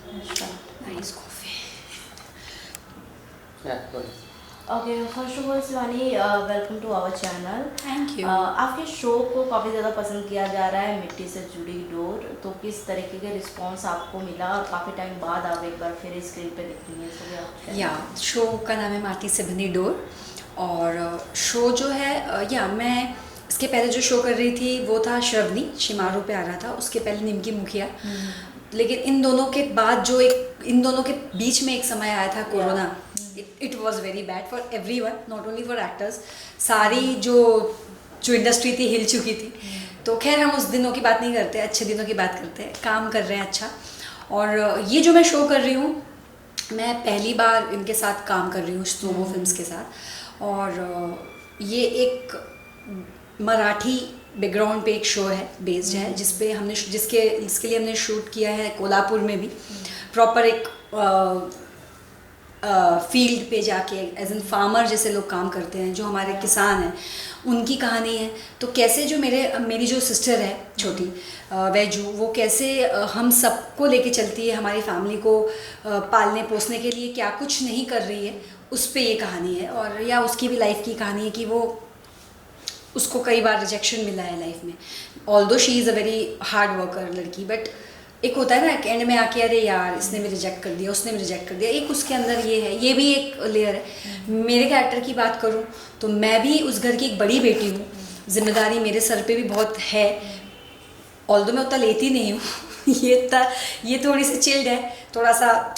अच्छा, nice coffee. Okay, first of all Shivani, welcome to our channel. Thank you. आपके show को काफ़ी ज़्यादा पसंद किया जा रहा है, मिट्टी से जुड़ी डोर। तो किस तरीके के रिस्पांस आपको मिला और काफ़ी टाइम बाद आप एक बार फिर स्क्रीन पे दिख रही हैं, सो भी आप या शो का नाम है माटी से बनी डोर। और शो जो है या मैं इसके पहले जो शो कर रही थी वो था श्रवणी शिमारू पे आ रहा था, उसके पहले निमकी मुखिया। लेकिन इन दोनों के बाद जो एक इन दोनों के बीच में एक समय आया था corona. It was very bad for every one, not only for actors. सारी जो जो इंडस्ट्री थी हिल चुकी थी। तो खैर हम उस दिनों की बात नहीं करते, अच्छे दिनों की बात करते हैं। काम कर रहे हैं अच्छा। और ये जो मैं शो कर रही हूँ, मैं पहली बार इनके साथ काम कर रही हूँ स्टोमो फिल्म्स के साथ। और ये एक मराठी बैकग्राउंड पे एक शो है, बेस्ड है, जिसपे हमने जिसके लिए हमने शूट किया है कोल्हापुर में भी। प्रॉपर एक फील्ड पे जाके एज एन फार्मर जैसे लोग काम करते हैं, जो हमारे किसान हैं, उनकी कहानी है। तो कैसे जो मेरी जो सिस्टर है छोटी वैजू, वो कैसे हम सबको लेके चलती है, हमारी फैमिली को पालने पोसने के लिए क्या कुछ नहीं कर रही है, उस पे ये कहानी है। और या उसकी भी लाइफ की कहानी है कि वो उसको कई बार रिजेक्शन मिला है लाइफ में। Although she is a very hard worker लड़की, बट एक होता है ना कि एंड में आके अरे यार इसने भी रिजेक्ट कर दिया, उसने भी रिजेक्ट कर दिया। एक उसके अंदर ये है, ये भी एक लेयर है। मेरे कैरेक्टर की बात करूँ तो मैं भी उस घर की एक बड़ी बेटी हूँ, जिम्मेदारी मेरे सर पे भी बहुत है। ऑल्दो मैं उतना लेती नहीं हूँ ये थोड़ी सी चिल्ड है, थोड़ा सा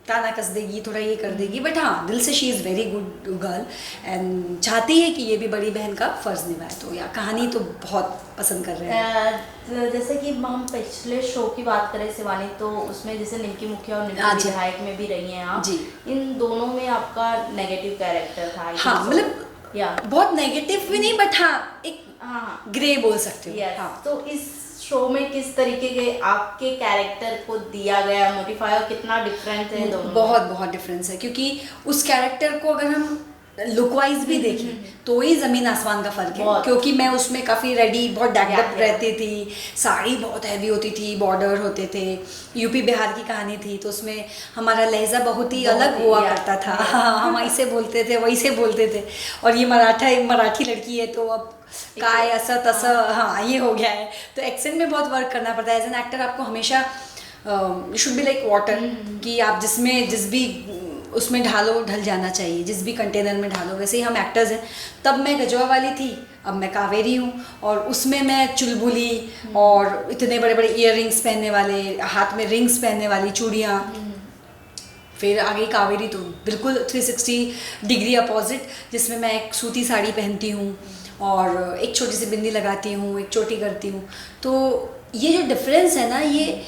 ताना कस देगी, थोड़ा ये कर देगी, बट हाँ दिल से she is very good girl and चाहती है कि ये भी बड़ी बहन का फ़र्ज़ निभाए। तो या कहानी तो बहुत पसंद कर रहे हैं। जैसे कि हम पिछले शो की बात करें शिवानी, तो उसमें जैसे निमकी मुखिया और हाँ निमकी जी। विधायक में भी रही हैं आप जी। इन दोनों में आपका नेगेटिव कैरेक्टर था, I हाँ think so. मतलब या बहुत नेगेटिव भी नहीं, बट हाँ एक हाँ ग्रे बोल सकते हो। यस। हाँ तो इस शो में किस तरीके के आपके कैरेक्टर को दिया गया मोटिफाई और कितना डिफरेंट है दोनों में? बहुत बहुत डिफरेंस है, क्योंकि उस कैरेक्टर को अगर हम लुक वाइज भी देखें तो ही ज़मीन आसमान का फ़र्क है। बहुत। क्योंकि मैं उसमें काफ़ी रेडी, बहुत डैक्ड अप या। रहती थी, साड़ी बहुत हैवी होती थी, बॉर्डर होते थे, यूपी बिहार की कहानी थी, तो उसमें हमारा लहजा बहुत ही अलग हुआ या। करता था। हाँ, हम ऐसे बोलते थे, वैसे बोलते थे। और ये मराठी लड़की है, तो अब काय ऐसा तसा, हाँ ये हो गया है। तो एक्सेंट में बहुत वर्क करना पड़ता है। एज एन एक्टर आपको हमेशा शुड बी लाइक वाटर, कि आप जिस भी उसमें ढालो ढल जाना चाहिए, जिस भी कंटेनर में ढालो। वैसे ही हम एक्टर्स हैं। तब मैं गजवा वाली थी, अब मैं कावेरी हूँ, और उसमें मैं चुलबुली और इतने बड़े बड़े ईयर रिंग्स पहनने वाले, हाथ में रिंग्स पहनने वाली, चूड़ियाँ। फिर आगे कावेरी तो बिल्कुल 360 डिग्री अपोजिट, जिसमें मैं एक सूती साड़ी पहनती हूँ और एक छोटी सी बिंदी लगाती हूँ, एक चोटी करती हूँ। तो ये जो डिफरेंस है ना, ये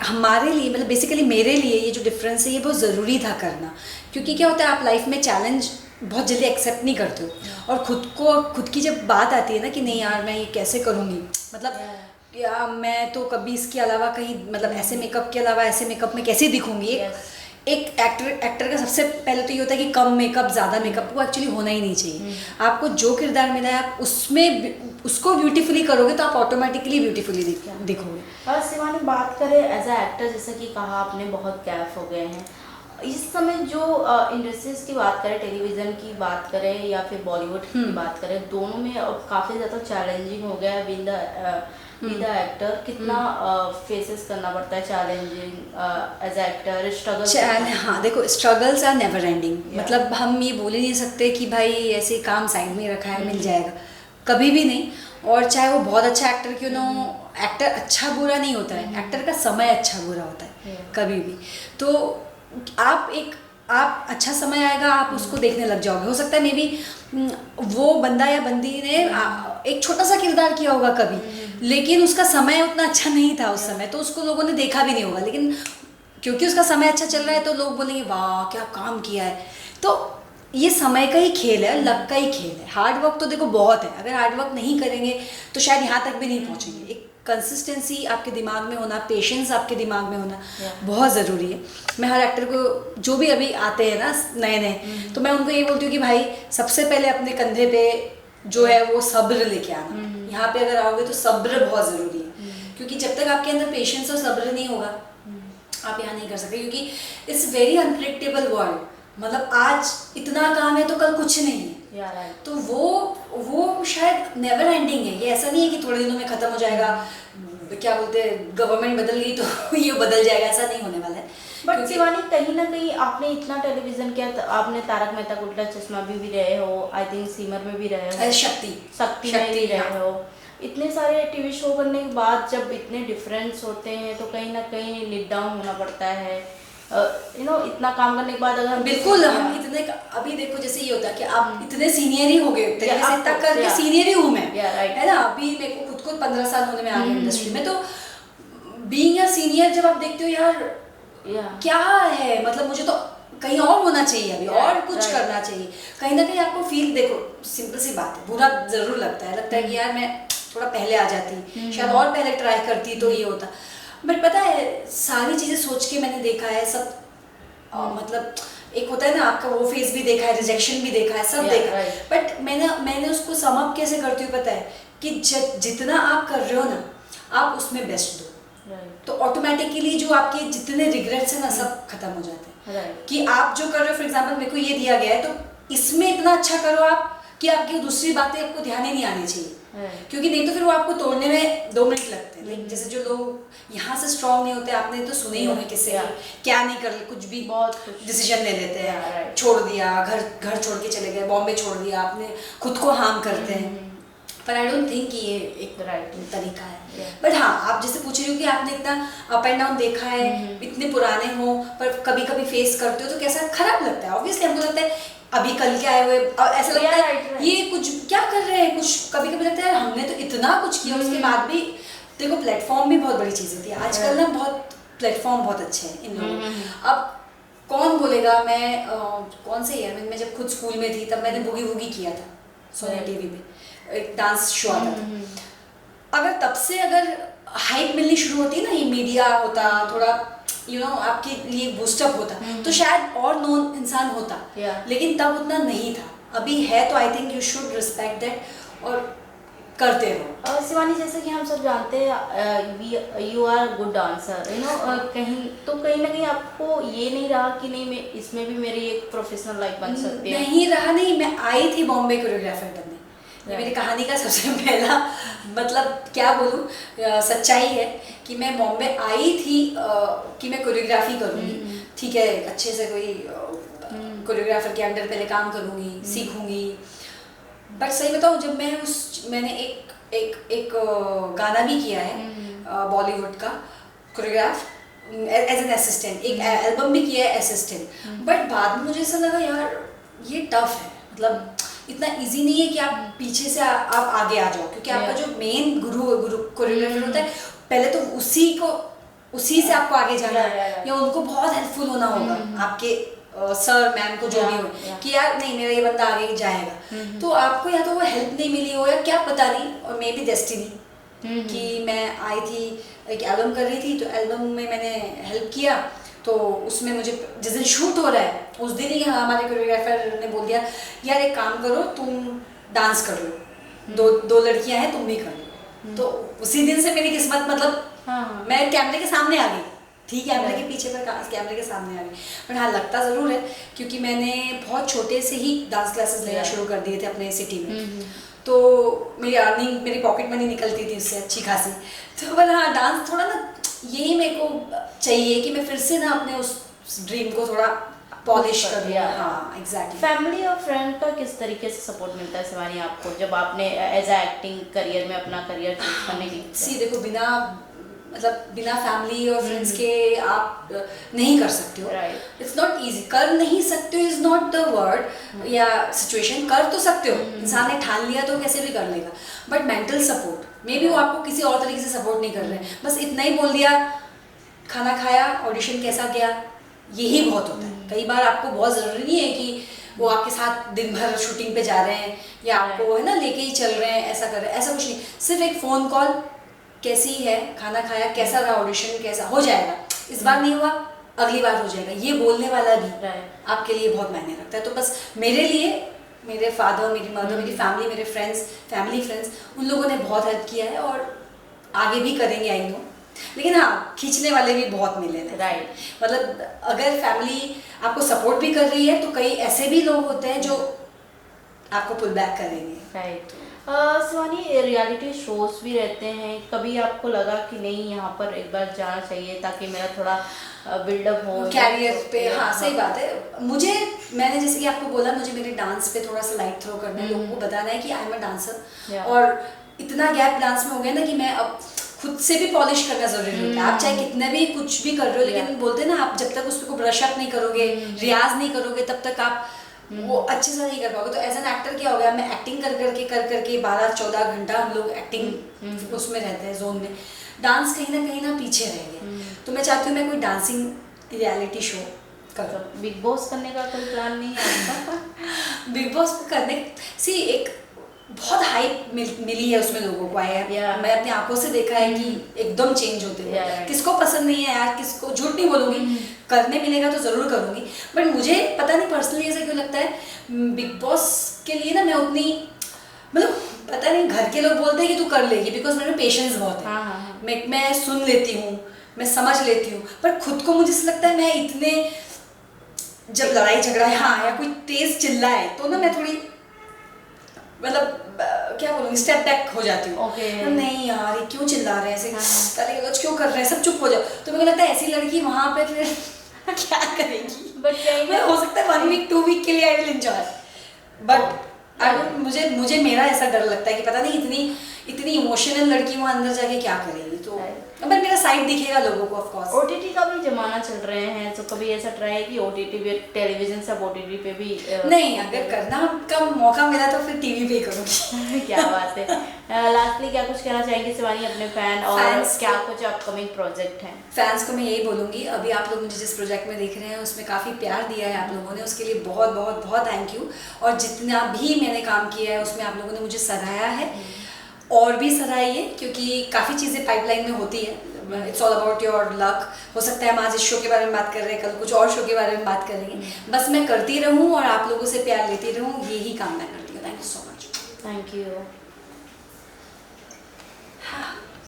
हमारे लिए, मतलब बेसिकली मेरे लिए ये जो डिफरेंस है, ये बहुत ज़रूरी था करना। क्योंकि क्या होता है, आप लाइफ में चैलेंज बहुत जल्दी एक्सेप्ट नहीं करते हो, और खुद की जब बात आती है ना कि नहीं यार मैं ये कैसे करूँगी, मतलब या मैं तो कभी इसके अलावा कहीं, मतलब ऐसे मेकअप के अलावा ऐसे मेकअप में कैसे दिखूंगी। एक एक्टर का सबसे पहले तो ये होता है कि कम मेकअप ज़्यादा मेकअप, वो एक्चुअली होना ही नहीं चाहिए। आपको जो किरदार मिला है, आप उसमें उसको ब्यूटीफुली करोगे तो आप ऑटोमेटिकली ब्यूटीफुली दिखोगे। और शिवानी, बात करें एज अ एक्टर, जैसा कि कहा आपने बहुत गैप हो गए हैं इस समय, जो इंडस्ट्रीज की बात करें, टेलीविज़न की बात करें या फिर बॉलीवुड की बात करें, दोनों में अब काफ़ी ज़्यादा चैलेंजिंग हो गया है विद द एक्टर। कितना फेसेस करना पड़ता है चैलेंजिंग एज एक्टर, स्ट्रगल? हाँ देखो, स्ट्रगल्स आर नेवर एंडिंग। मतलब हम ये बोल ही नहीं सकते कि भाई ऐसे काम साइड में रखा है मिल जाएगा, कभी भी नहीं। और चाहे वो बहुत अच्छा एक्टर क्यों ना हो, एक्टर अच्छा बुरा नहीं होता है, एक्टर का समय अच्छा बुरा होता है कभी भी। तो आप अच्छा समय आएगा, आप उसको देखने लग जाओगे। हो सकता है मे बी वो बंदा या बंदी ने एक छोटा सा किरदार किया होगा कभी, लेकिन उसका समय उतना अच्छा नहीं था उस समय, तो उसको लोगों ने देखा भी नहीं होगा। लेकिन क्योंकि उसका समय अच्छा चल रहा है, तो लोग बोलेंगे वाह क्या काम किया है। तो ये समय का ही खेल है, लक का ही खेल है। हार्ड वर्क तो देखो बहुत है, अगर हार्ड वर्क नहीं करेंगे तो शायद यहाँ तक भी नहीं पहुँचेंगे। एक कंसिस्टेंसी आपके दिमाग में होना, पेशेंस आपके दिमाग में होना बहुत ज़रूरी है। मैं हर एक्टर को, जो भी अभी आते हैं ना नए नए, तो मैं उनको ये बोलती हूँ कि भाई सबसे पहले अपने कंधे पे जो है वो सब्र लेके आना। यहाँ पे अगर आओगे तो सब्र बहुत ज़रूरी है, क्योंकि जब तक आपके अंदर पेशेंस और सब्र नहीं होगा आप यहाँ नहीं कर सकते, क्योंकि इट्स वेरी अनप्रिडिक्टेबल वर्ल्ड। मतलब आज इतना काम है तो कल कुछ नहीं है। तो वो शायद नेवर एंडिंग है। ये ऐसा नहीं है कि थोड़े दिनों में खत्म हो जाएगा, क्या बोलते हैं, गवर्नमेंट बदल गई तो ये बदल जाएगा, ऐसा नहीं होने वाला है। बट शिवानी, कहीं ना कहीं आपने इतना टेलीविजन किया, तो आपने तारक मेहता का उल्टा चश्मा भी रहे हो, आई थिंक सीमर में भी रहे हो, शक्ति में भी रहे हो। इतने सारे टीवी शो करने के बाद जब इतने डिफरेंस होते हैं तो कहीं ना कहीं लिट डाउन होना पड़ता है। इतना काम करने के बाद अगर हम बिल्कुल हम इतने, अभी देखो जैसे ये होता है कि आप इतने सीनियर ही हो गए, तक करके सीनियर ही हूँ मैं, है ना। अभी मेरे को खुद को 15 साल होने में आ गए इंडस्ट्री में, तो बीइंग अ सीनियर जब आप देखते हो यार क्या है, मतलब मुझे तो कहीं और होना चाहिए अभी, और कुछ करना चाहिए। कहीं ना कहीं आपको फील, देखो सिंपल सी बात है, बुरा जरूर लगता है कि यार मैं थोड़ा पहले आ जाती, शायद और पहले ट्राई करती तो ये होता। बट पता है सारी चीजें सोच के मैंने देखा है सब, मतलब एक होता है ना आपका वो फेस भी देखा है, रिजेक्शन भी देखा है, सब देखा है। बट मैंने उसको सम अप कैसे करती हूँ पता है, कि जितना आप कर रहे हो ना, आप उसमें बेस्ट दो, तो ऑटोमेटिकली जो आपके जितने रिग्रेट्स हैं ना सब खत्म हो जाते हैं। कि आप जो कर रहे हो, फॉर एग्जांपल मेरे को ये दिया गया है तो इसमें इतना अच्छा करो आप कि आपकी दूसरी बातें आपको ध्यान ही नहीं आनी चाहिए, क्योंकि नहीं तो फिर वो आपको तोड़ने में 2 मिनट लगते हैं। जैसे जो लोग यहाँ से स्ट्रांग नहीं होते, आपने तो सुने ही होंगे किससे क्या नहीं कर, कुछ भी बहुत डिसीजन ले लेते हैं, छोड़ दिया, घर छोड़ के चले गए, बॉम्बे छोड़ दिया, आपने खुद को हार्म करते हैं। पर आई डोंट थिंक ये एक तरीका है। बट हाँ, आप जैसे पूछ रही हो कि आपने इतना अप एंड डाउन देखा है, इतने पुराने हो पर कभी कभी फेस करते हो तो कैसा खराब लगता है। ऑब्वियसली हमको लगता है अभी कल के आए हुए, ऐसा लगता है ये कुछ क्या कर रहे हैं, कुछ कभी कभी लगता है हमने तो इतना कुछ किया, उसके बाद भी देखो प्लेटफॉर्म भी बहुत बड़ी चीज़ होती है आजकल ना, बहुत प्लेटफॉर्म बहुत अच्छे हैं इन लोगों। अब कौन बोलेगा, मैं कौन से ईयर में, मैं जब खुद स्कूल में थी तब मैंने बुगी वुगी किया था सोनी टीवी पे, एक डांस शो आता था। अगर तब से अगर हाइप मिलनी शुरू होती ना, ये मीडिया होता थोड़ा आपके लिए बूस्टअप होता, तो शायद और नोन इंसान होता, लेकिन तब उतना नहीं था। अभी है तो I think you should respect that और करते रहो। शिवानी, जैसे कि हम सब जानते हैं यू आर गुड डांसर, कहीं ना कहीं आपको ये नहीं रहा कि नहीं मैं इसमें भी मेरी एक प्रोफेशनल लाइफ बन सकती है? नहीं रहा, नहीं। मैं आई थी बॉम्बे कोरियोग्राफर बनने, ये मेरी कहानी का सबसे पहला मतलब क्या बोलूँ सच्चाई है कि मैं बॉम्बे आई थी कि मैं कोरियोग्राफी करूँगी, ठीक है, अच्छे से कोई कोरियोग्राफर के अंडर पहले काम करूँगी, सीखूँगी। बट सही बताऊँ, जब मैंने एक गाना भी किया है बॉलीवुड का कोरियोग्राफ एज एन असिस्टेंट, एक एल्बम भी किया है असिस्टेंट। बट बाद में मुझे ऐसा लगा यार ये टफ है, मतलब इतना इजी नहीं है कि आप पीछे से आप आगे आ जाओ, क्योंकि आपका जो मेन गुरु कोरियोग्राफर होता है, पहले तो उसी से आपको आगे जाना है, या उनको बहुत हेल्पफुल होना होगा आपके सर मैम को जो भी हो, कि यार नहीं मेरा ये बंदा आगे जाएगा। तो आपको या तो वो हेल्प नहीं मिली हो या क्या पता नहीं, और मे बी डेस्टिनी कि मैं आई थी एक एल्बम कर रही थी, तो एल्बम में मैंने हेल्प किया, तो उसमें मुझे जिस दिन शूट हो रहा है उस दिन ही हमारे कोरियोग्राफर ने बोल दिया यार एक काम करो तुम डांस कर लो, दो लड़कियां हैं तुम भी कर लो। तो उसी दिन से मेरी किस्मत, मतलब मैं कैमरे के सामने आ गई, ठीक है, कैमरे के पीछे पर कैमरे के सामने आ गई। बट हाँ लगता ज़रूर है, क्योंकि मैंने बहुत छोटे से ही डांस क्लासेस लेना शुरू कर दिए थे अपने सिटी में, तो मेरी अर्निंग, मेरी पॉकेट मनी निकलती थी उससे अच्छी खासी। तो पर हाँ डांस थोड़ा ना यही मेरे को चाहिए कि मैं फिर से ना अपने उस ड्रीम को थोड़ा पॉलिश कर दिया। हाँ एग्जैक्टली। फैमिली और फ्रेंड का किस तरीके से सपोर्ट मिलता है शिवानी आपको, जब आपने एज अ एक्टिंग करियर में अपना करियर चूज करने की? सी देखो, बिना फैमिली और फ्रेंड्स के आप नहीं कर सकते हो। इट्स नॉट इजी, कर नहीं सकते हो इज नॉट द वर्ड या सिचुएशन, कर तो सकते हो, इंसान ने ठान लिया तो कैसे भी कर लेगा। But mental support may be वो आपको किसी और तरीके से सपोर्ट नहीं कर रहे हैं, बस इतना ही बोल दिया, खाना खाया, ऑडिशन कैसा गया, यही बहुत होता है। कई बार आपको बहुत ज़रूरी नहीं है कि वो आपके साथ दिन भर शूटिंग पे जा रहे हैं या आपको है ना लेके ही चल रहे हैं, ऐसा कर रहे हैं, ऐसा कुछ नहीं। सिर्फ एक फ़ोन कॉल, कैसी है, खाना खाया, कैसा रहा ऑडिशन, कैसा हो जाएगा, इस बार नहीं हुआ अगली बार हो जाएगा, ये बोलने वाला भी आपके लिए बहुत मायने रखता है। तो बस मेरे लिए मेरे फादर, मेरी मदर, मेरी फैमिली, मेरे फैमिली फ्रेंड्स, उन लोगों ने बहुत हेल्प किया है और आगे भी करेंगे, आई नो। लेकिन हाँ, खींचने वाले भी बहुत मिले हैं। राइट। मतलब अगर फैमिली आपको सपोर्ट भी कर रही है तो कई ऐसे भी लोग होते हैं जो आपको पुल बैक करेंगे। राइट। शिवानी, रियलिटी शोज भी रहते हैं, कभी आपको लगा कि नहीं यहाँ पर एक बार जाना चाहिए ताकि मेरा थोड़ा बिल्डअप हो कैरियर पे? हाँ, सही बात है। मैंने जैसे कि आपको बोला, मुझे मेरे डांस पे थोड़ा सा लाइट थ्रो करना है, लोगों को बताना है कि आई एम अ डांसर। और इतना गैप डांस में हो गया ना कि मैं अब खुद से भी पॉलिश करना जरूरी होता है। आप चाहे कितने भी कुछ भी कर रहे हो, लेकिन बोलते हैं ना, आप जब तक उसको ब्रश अप नहीं करोगे, रियाज नहीं करोगे, तब तक आप वो अच्छे से नहीं कर पाओगे। तो एज एन एक्टर क्या हो गया, मैं एक्टिंग कर करके 12-14 घंटा हम लोग एक्टिंग उसमें रहते हैं, जोन में। डांस कहीं ना पीछे रह गए। तो मैं चाहती हूँ मैं कोई डांसिंग रियलिटी शो करूँ। बिग बॉस करने का कोई प्लान नहीं है आपका? बिग बॉस करने एक बहुत हाइप मिली है उसमें लोगों को। मैं अपनी आंखों से देखा है कि एकदम चेंज होते हैं। किसको पसंद नहीं है यार, किसको, झूठ नहीं बोलूंगी, करने मिलेगा तो जरूर करूंगी। बट मुझे पता नहीं पर्सनली ऐसा क्यों लगता है, बिग बॉस के लिए ना मैं उतनी, मतलब पता नहीं, घर के लोग बोलते हैं कि तू कर लेगी, बिकॉज मेरे में पेशेंस बहुत है। मैं सुन लेती हूँ, मैं समझ लेती हूँ, पर खुद को मुझे ऐसा लगता है मैं इतने, जब लड़ाई झगड़ा है हाँ या कोई तेज चिल्लाए तो ना मैं थोड़ी, मतलब क्या बोलूँगी, स्टेप बैक हो जाती हूँ। नहीं यार, ये क्यों चिल्ला रहे हैं ऐसे, गाली गलौज क्यों कर रहे हैं, सब चुप हो जाओ। तो मुझे लगता है ऐसी लड़की वहाँ पे फिर क्या करेगी। बट हो सकता है 1 वीक 2 वीक के लिए आई विल एंजॉय, बट मुझे मेरा ऐसा डर लगता है कि पता नहीं इतनी इमोशनल लड़की वहाँ अंदर जाके क्या करेगी। तो बट मेरा साइड दिखेगा लोगों को। ऑफ कोर्स ओटीटी का भी जमाना चल रहे हैं, तो कभी ऐसा ट्राई है कि ओटीटी पे, टेलीविजन सब ओटीटी पे भी नहीं, अगर करना का मौका मिला तो फिर टीवी पे करूँगी। क्या बात है। लास्टली क्या कुछ कहना चाहेंगे शिवानी अपने फैन और क्या कुछ अपकमिंग प्रोजेक्ट हैं? फैंस को मैं यही बोलूँगी, अभी आप लोग मुझे जिस प्रोजेक्ट में देख रहे हैं उसमें काफ़ी प्यार दिया है आप लोगों ने, उसके लिए बहुत बहुत बहुत थैंक यू। और जितना भी मैंने काम किया है उसमें आप लोगों ने मुझे सराहा है, और भी सराहिए, क्योंकि काफ़ी चीज़ें पाइपलाइन में होती है। It's all about your luck. हो सकता है हम आज इस शो के बारे में बात कर रहे हैं, कल कुछ और शो के बारे में बात करेंगे। बस मैं करती रहूँ और आप लोगों से प्यार लेती रहूँ, यही काम मैं करती हूँ। Thank you so much. Thank you.